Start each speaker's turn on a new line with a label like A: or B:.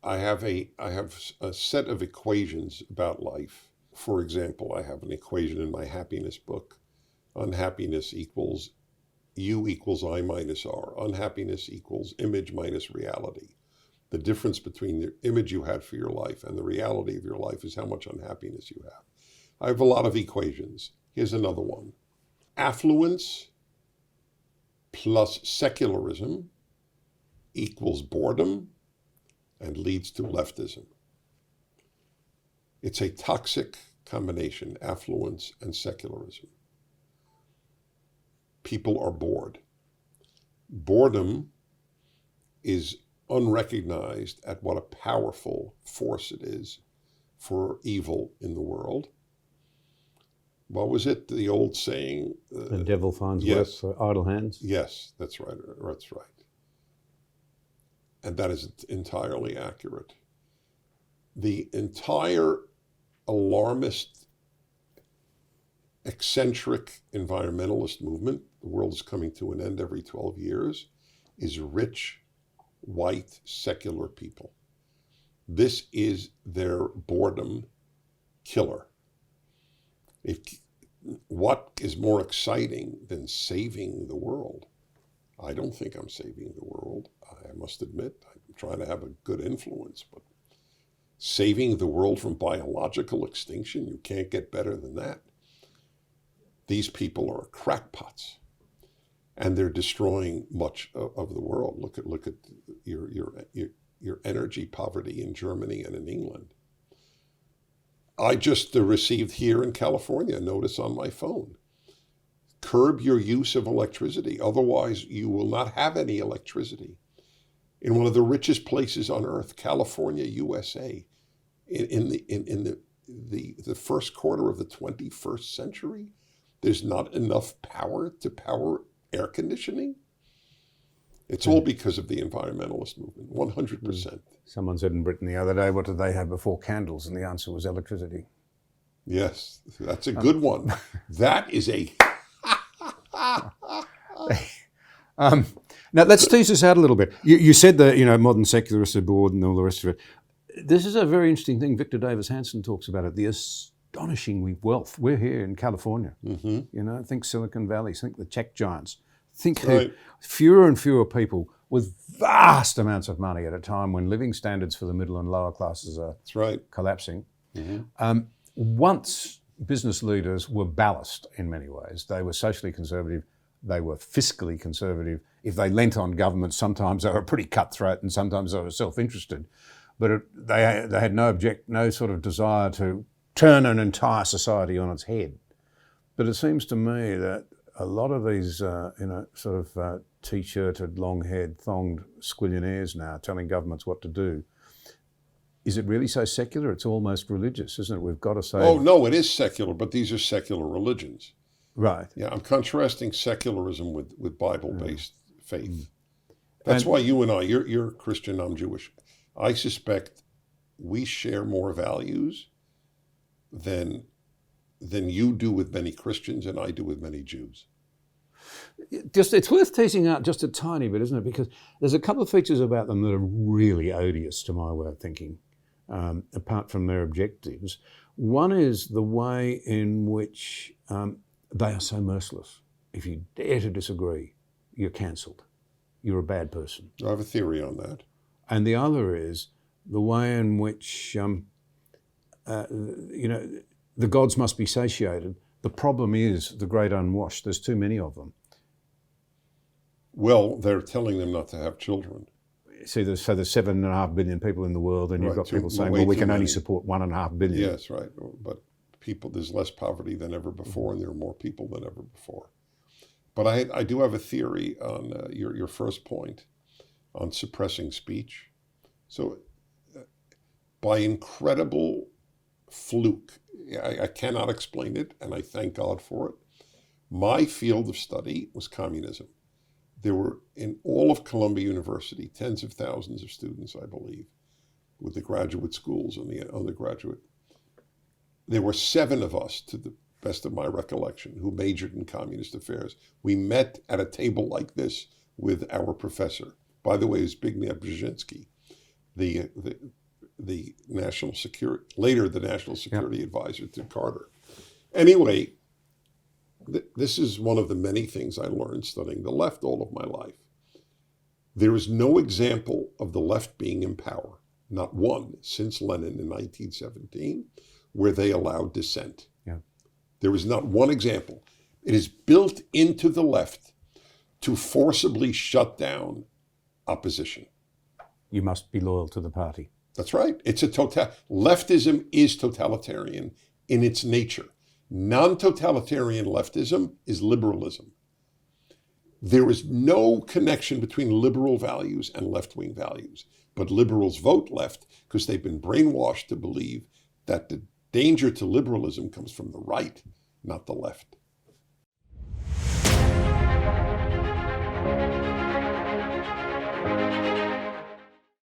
A: I have a set of equations about life. For example, I have an equation in my happiness book. Unhappiness equals U equals I minus R. Unhappiness equals image minus reality. The difference between the image you had for your life and the reality of your life is how much unhappiness you have. I have a lot of equations. Here's another one. Affluence plus secularism equals boredom and leads to leftism. It's a toxic combination, affluence and secularism. People are bored. Boredom is unrecognized at what a powerful force it is for evil in the world. What was it, the old saying?
B: The devil finds work for idle hands?
A: Yes, that's right. That's right. And that is entirely accurate. The entire alarmist, eccentric environmentalist movement, the world is coming to an end every 12 years, is rich, white, secular people. This is their boredom killer. What is more exciting than saving the world? I don't think I'm saving the world. I must admit, I'm trying to have a good influence, but saving the world from biological extinction, you can't get better than that. These people are crackpots, and they're destroying much of the world. Look at your energy poverty in Germany and in England. I just received here in California a notice on my phone. Curb your use of electricity, otherwise you will not have any electricity. In one of the richest places on earth, California, USA, in the first quarter of the 21st century, there's not enough power to power air conditioning. It's all because of the environmentalist movement, 100%.
B: Someone said in Britain the other day, what did they have before candles? And the answer was electricity.
A: Yes, that's a good one. That is a...
B: Now, let's tease this out a little bit. You said that, modern secularists are bored and all the rest of it. This is a very interesting thing. Victor Davis Hanson talks about it, the astonishing wealth. We're here in California. Mm-hmm. Think Silicon Valley, think the tech giants. Think fewer and fewer people with vast amounts of money at a time when living standards for the middle and lower classes are collapsing. Mm-hmm. Once business leaders were ballast in many ways. They were socially conservative. They were fiscally conservative. If they lent on government, sometimes they were pretty cutthroat and sometimes they were self-interested. But they had no sort of desire to turn an entire society on its head. But it seems to me that a lot of these, t-shirted, long-haired, thonged squillionaires now telling governments what to do. Is it really so secular? It's almost religious, isn't it? We've got to say...
A: Oh, no, it is secular, but these are secular religions.
B: Right.
A: Yeah, I'm contrasting secularism with Bible-based faith. That's why you and I, you're Christian, I'm Jewish. I suspect we share more values than you do with many Christians and I do with many Jews.
B: It's worth teasing out just a tiny bit, isn't it? Because there's a couple of features about them that are really odious to my way of thinking, apart from their objectives. One is the way in which they are so merciless. If you dare to disagree, you're cancelled. You're a bad person.
A: I have a theory on that.
B: And the other is the way in which, the gods must be satiated. The problem is the great unwashed. There's too many of them.
A: Well, they're telling them not to have children.
B: See, there's 7.5 billion people in the world, and you've got people saying, well, we can only support 1.5 billion.
A: Yes, right. But there's less poverty than ever before, and there are more people than ever before. But I do have a theory on your first point on suppressing speech. So by incredible fluke, I cannot explain it, and I thank God for it. My field of study was communism. There were, in all of Columbia University, tens of thousands of students, I believe, with the graduate schools and the undergraduate. There were 7 of us, to the best of my recollection, who majored in communist affairs. We met at a table like this with our professor. By the way, it's Zbigniew Brzezinski. the national security, later the national security advisor to Carter. Anyway, this is one of the many things I learned studying the left all of my life. There is no example of the left being in power, not one, since Lenin in 1917, where they allowed dissent.
B: Yeah.
A: There is not one example. It is built into the left to forcibly shut down opposition.
B: You must be loyal to the party.
A: That's right. Leftism is totalitarian in its nature. Non-totalitarian leftism is liberalism. There is no connection between liberal values and left-wing values, but liberals vote left because they've been brainwashed to believe that the danger to liberalism comes from the right, not the left.